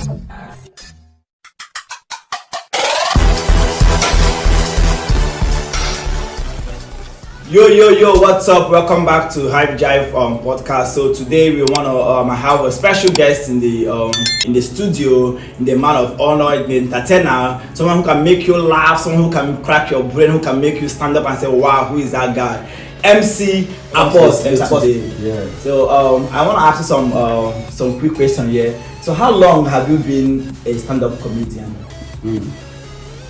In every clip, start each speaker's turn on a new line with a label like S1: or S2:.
S1: Yo, what's up? Welcome back to Hive Jive Podcast. So today we want to have a special guest in the studio, in the man of honor, in the entertainer, someone who can make you laugh, someone who can crack your brain, who can make you stand up and say, wow, who is that guy? MC Akpos today.
S2: Yeah.
S1: So I want to ask you some quick questions here. So how long have you been a stand-up comedian?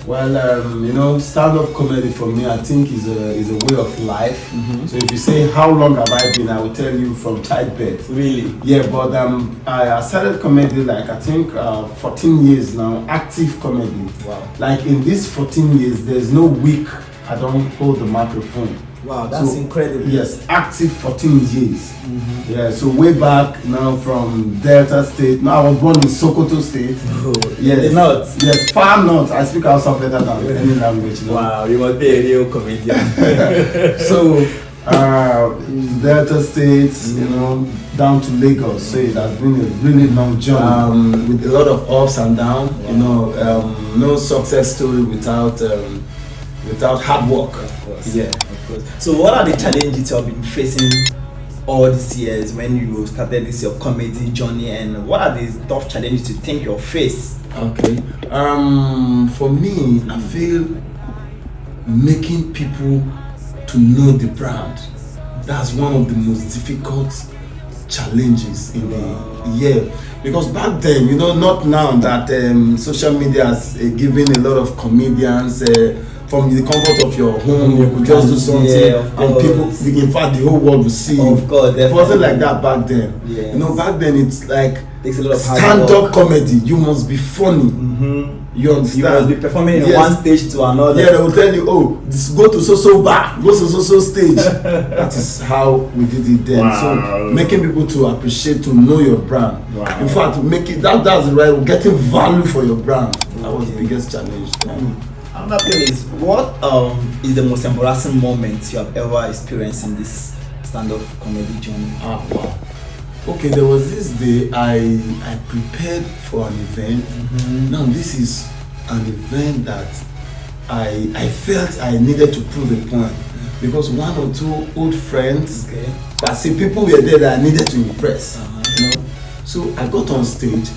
S2: Well, stand-up comedy for me, I think is a way of life.
S1: Mm-hmm.
S2: So if you say how long have I been, I will tell you from childbirth.
S1: Really?
S2: Yeah, but I started comedy like I think 14 years now, active comedy.
S1: Wow.
S2: Like in these 14 years, there's no week I don't hold the microphone.
S1: Wow, that's incredible.
S2: Yes, active 14 years.
S1: Mm-hmm.
S2: Yeah, so way back now from Delta State. Now I was born in Sokoto State.
S1: Oh,
S2: yes,
S1: the north.
S2: Yes, far north. I speak Hausa better than any language.
S1: Wow, you must be a real comedian.
S2: So Delta State, down to Lagos. So it has been a really long journey with a lot of ups and downs.
S1: Wow.
S2: No success story without hard work.
S1: Of course.
S2: Yeah.
S1: So what are the challenges you have been facing all these years when you started your comedy journey, and what are the tough challenges you think you'll face?
S2: Okay. For me, I feel making people to know the brand. That's one of the most difficult challenges in the year. Because back then, not now that social media has given a lot of comedians from the comfort of your home, you could just do something, and people, in fact, the whole world will see you.
S1: Of course, definitely.
S2: It wasn't like that back then.
S1: Yes.
S2: Back then it's like
S1: Takes a lot of hard
S2: stand-up
S1: work.
S2: comedy. You must be funny.
S1: Mm-hmm.
S2: You understand?
S1: You must be performing in
S2: Yes.
S1: one stage to another.
S2: Yeah, they will tell you, go to so bar, go to so stage. That is how we did it then.
S1: Wow.
S2: So making people to appreciate, to know your brand.
S1: Wow.
S2: In fact, that's the right. Getting value for your brand. That was the biggest challenge.
S1: Another thing is, what is the most embarrassing moment you have ever experienced in this stand-up comedy journey?
S2: Wow. Okay, there was this day I prepared for an event.
S1: Mm-hmm.
S2: Now this is an event that I felt I needed to prove a point because one or two old friends, but see people were there that I needed to impress. So I got on stage.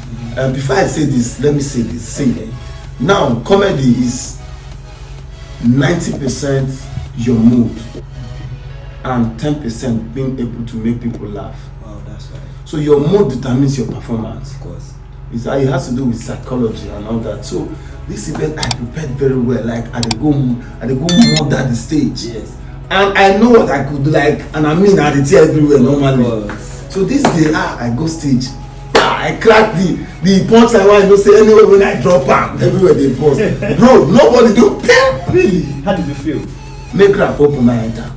S2: Before I say this, let me say this. See, now comedy is 90% your mood and 10% being able to make people laugh.
S1: Wow, that's right.
S2: So your mood determines your performance.
S1: Of course.
S2: It has to do with psychology and all that. So this event I prepared very well. Like I go more than the stage.
S1: Yes.
S2: And I know what I could do. Like, and I mean I did tear everywhere normally. So this day I go stage. I crack the punchline where I go say anywhere when I drop am everywhere they pause. Bro, nobody do pim.
S1: Really? How did you feel?
S2: Make rap open my enter.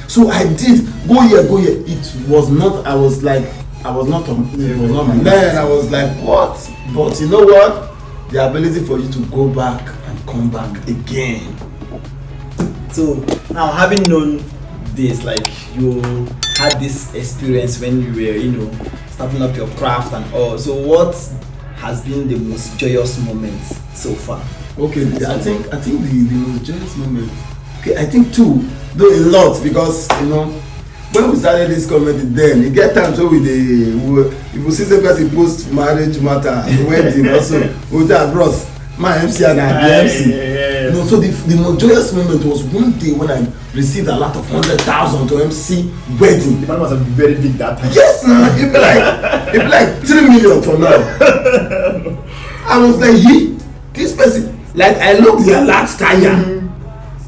S2: So I did go here. It was not. I was not on. It was not my man. I was like, what? But you know what? The ability for you to go back and come back again.
S1: So now, having known this, like you had this experience when you were, starting up your craft and all. So what has been the most joyous moment so far?
S2: Okay, I think the most joyous moment. Okay, I think two, though a lot, because when we started this comedy, then it get times where if we see the person post marriage matter, wedding also, we say bros, my MC and I be MC. So the most joyous moment was one day when I received a lot of 100,000 to MC wedding.
S1: The man must have been very big that time.
S2: Yes, man. It be like 3 million for now. I was like, this person, like I looked their last tire.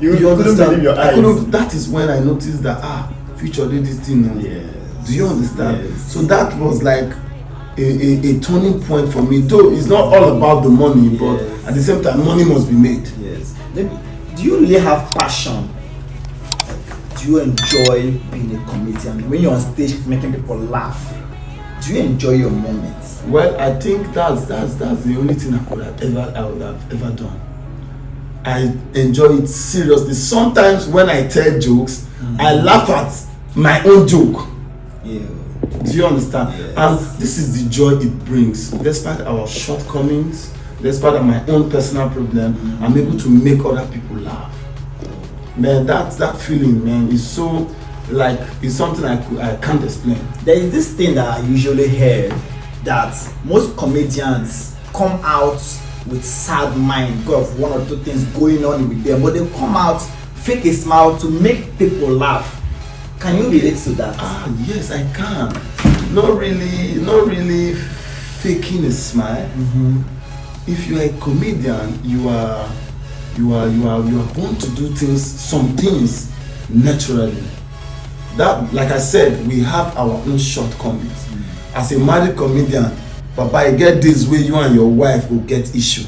S2: You couldn't believe your eyes. That is when I noticed that future did this thing now.
S1: Yes.
S2: Do you understand?
S1: Yes.
S2: So that was like a turning point for me. Though it's not all about the money, but at the same time, money must be made.
S1: Yes. Do you really have passion? Do you enjoy being a comedian? When you're on stage making people laugh, do you enjoy your moments?
S2: Well, I think that's the only thing I would have ever done. I enjoy it seriously. Sometimes when I tell jokes, I laugh at my own joke.
S1: Yeah.
S2: Do you understand?
S1: Yes.
S2: And this is the joy it brings. Despite our shortcomings, despite my own personal problem, I'm able to make other people laugh. Man, that feeling, man, is so like it's something I can't explain.
S1: There is this thing that I usually hear that most comedians come out with sad mind because of one or two things going on with them, but they come out fake a smile to make people laugh. Can you relate to that?
S2: Yes, I can. Not really faking a smile. If you are a comedian, you are born to do some things naturally. That, like I said, we have our own shortcomings. As a married comedian, Papa, you get this way you and your wife will get issue.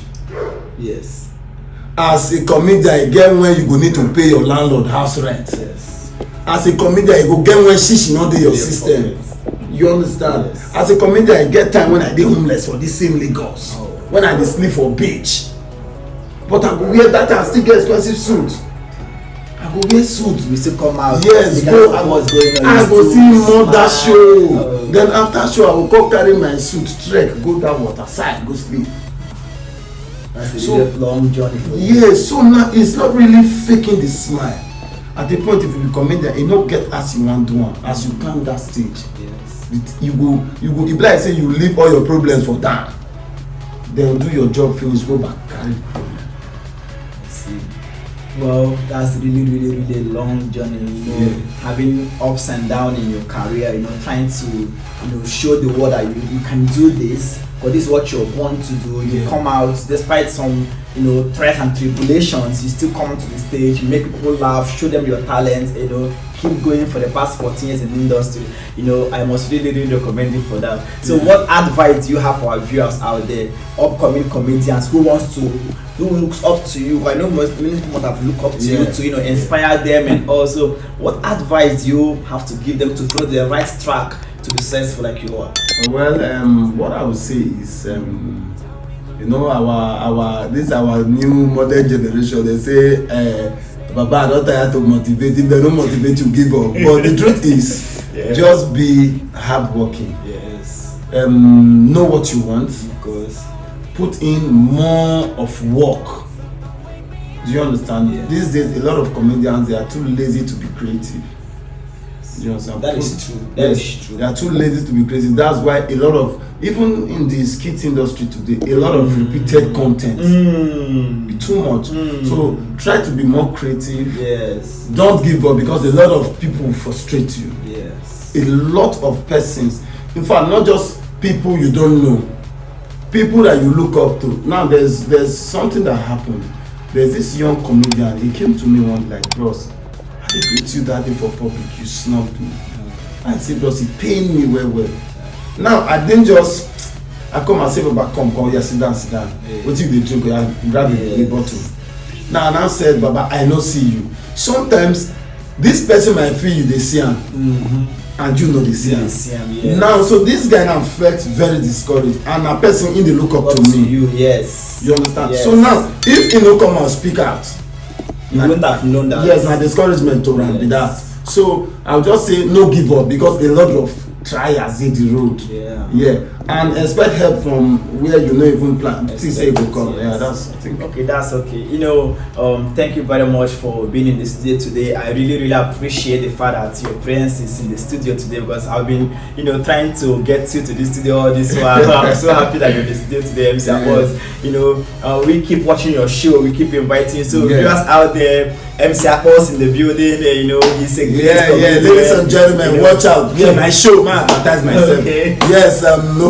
S1: Yes.
S2: As a comedian, you get when you go need to pay your landlord house rent.
S1: Yes.
S2: As a comedian, you go get when she not do your system. You understand? Yes. As a comedian, you get time when I dey homeless for this same Lagos. When I dey sleep for beach. But I go wear that and still get expensive suit. I go wear suit.
S1: We still come out.
S2: Yes, go. I go see more that show. Then after show, I will go carry my suit, trek, go that water side, go sleep.
S1: That's a long journey for you.
S2: Yes, so now it's not really faking the smile. At the point if you be comedian, you no get as you want do one. As you climb that stage, yes, you go. It be like say you leave all your problems for down. Then do your job, finish, go back, carry the problem.
S1: I see. Well, that's really long journey, having ups and downs in your career, trying to, show the world that you can do this, because this is what you're born to do. You come out, despite some, threats and tribulations, you still come to the stage, you make people laugh, show them your talent, keep going for the past 14 years in the industry. I must really recommend you for that. So what advice do you have for our viewers out there, upcoming comedians who looks up to you? I know many people have looked up to you to inspire them, and also what advice do you have to give them to follow the right track to be successful like you are?
S2: Well, what I would say is our new modern generation, they say Baba, I don't tire to motivate. If they don't motivate you, give up. But the truth is, just be hardworking.
S1: Yes.
S2: Know what you want.
S1: Of course.
S2: Put in more of work. Do you understand?
S1: Yes.
S2: These days, a lot of comedians, they are too lazy to be creative. Do you understand?
S1: That is true. That is true.
S2: They are too lazy to be creative. That's why a lot of, even in the skit industry today, a lot of repeated content. Too much. So try to be more creative.
S1: Yes.
S2: Don't give up, because a lot of people frustrate you.
S1: Yes.
S2: A lot of persons, in fact, not just people you don't know, people that you look up to. Now there's something that happened. There's this young comedian. He came to me one like, bros, I did greet you that day for public. You snubbed me. I said, bros, it pained me well. Now I come and say, Baba, come, sit down. What if they drink? I grab a bottle. Now I said, Baba, I no see you. Sometimes this person might feel you, they see him, and you know they see him.
S1: Yes.
S2: Now, so this guy now felt very discouraged, and a person in the look up to me.
S1: You, yes.
S2: You understand?
S1: Yes.
S2: So now, if he no come and speak out,
S1: you wouldn't have known that.
S2: Yes, my discouragement to him be that. So I'll just say no give up, because a lot of trials in the road. Yeah. And expect help from where you know even plan. Say it will come. Yeah, that's, I think.
S1: Okay, that's okay. Thank you very much for being in the studio today. I really appreciate the fact that your presence is in the studio today, because I've been, trying to get you to the studio all this while. I'm so happy that you're in the studio today, MC Akpos. We keep watching your show, we keep inviting you. So viewers out there, MC Akpos in the building, he's a great comedian.
S2: Ladies and gentlemen, watch out. Yeah, my show, man. Advertise myself.
S1: Okay.
S2: Yes,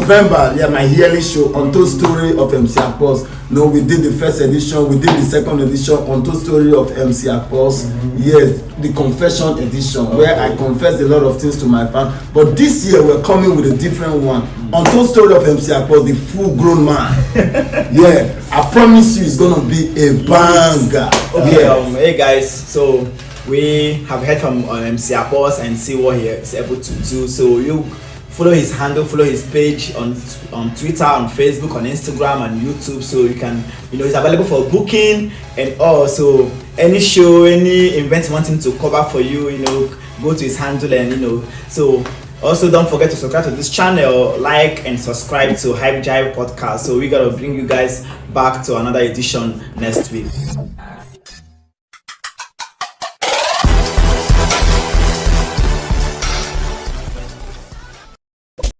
S2: November, my yearly show, Untold Story of MC Akpos. No, we did the first edition, we did the second edition, Untold Story of MC Akpos. Yes, the confession edition, where I confess a lot of things to my fans. But this year we're coming with a different one. Untold Story of MC Akpos, the full-grown man. Yeah, I promise you, it's gonna be a banger.
S1: Okay, hey guys, so we have heard from MC Akpos and see what he is able to do. So you follow his handle, follow his page on Twitter, on Facebook, on Instagram, and YouTube. So you can, he's available for booking, and also any show, any event you want him to cover for you, go to his handle, and so Also, don't forget to subscribe to this channel, like and subscribe to Hive Jive Podcast. So we're gonna bring you guys back to another edition next week.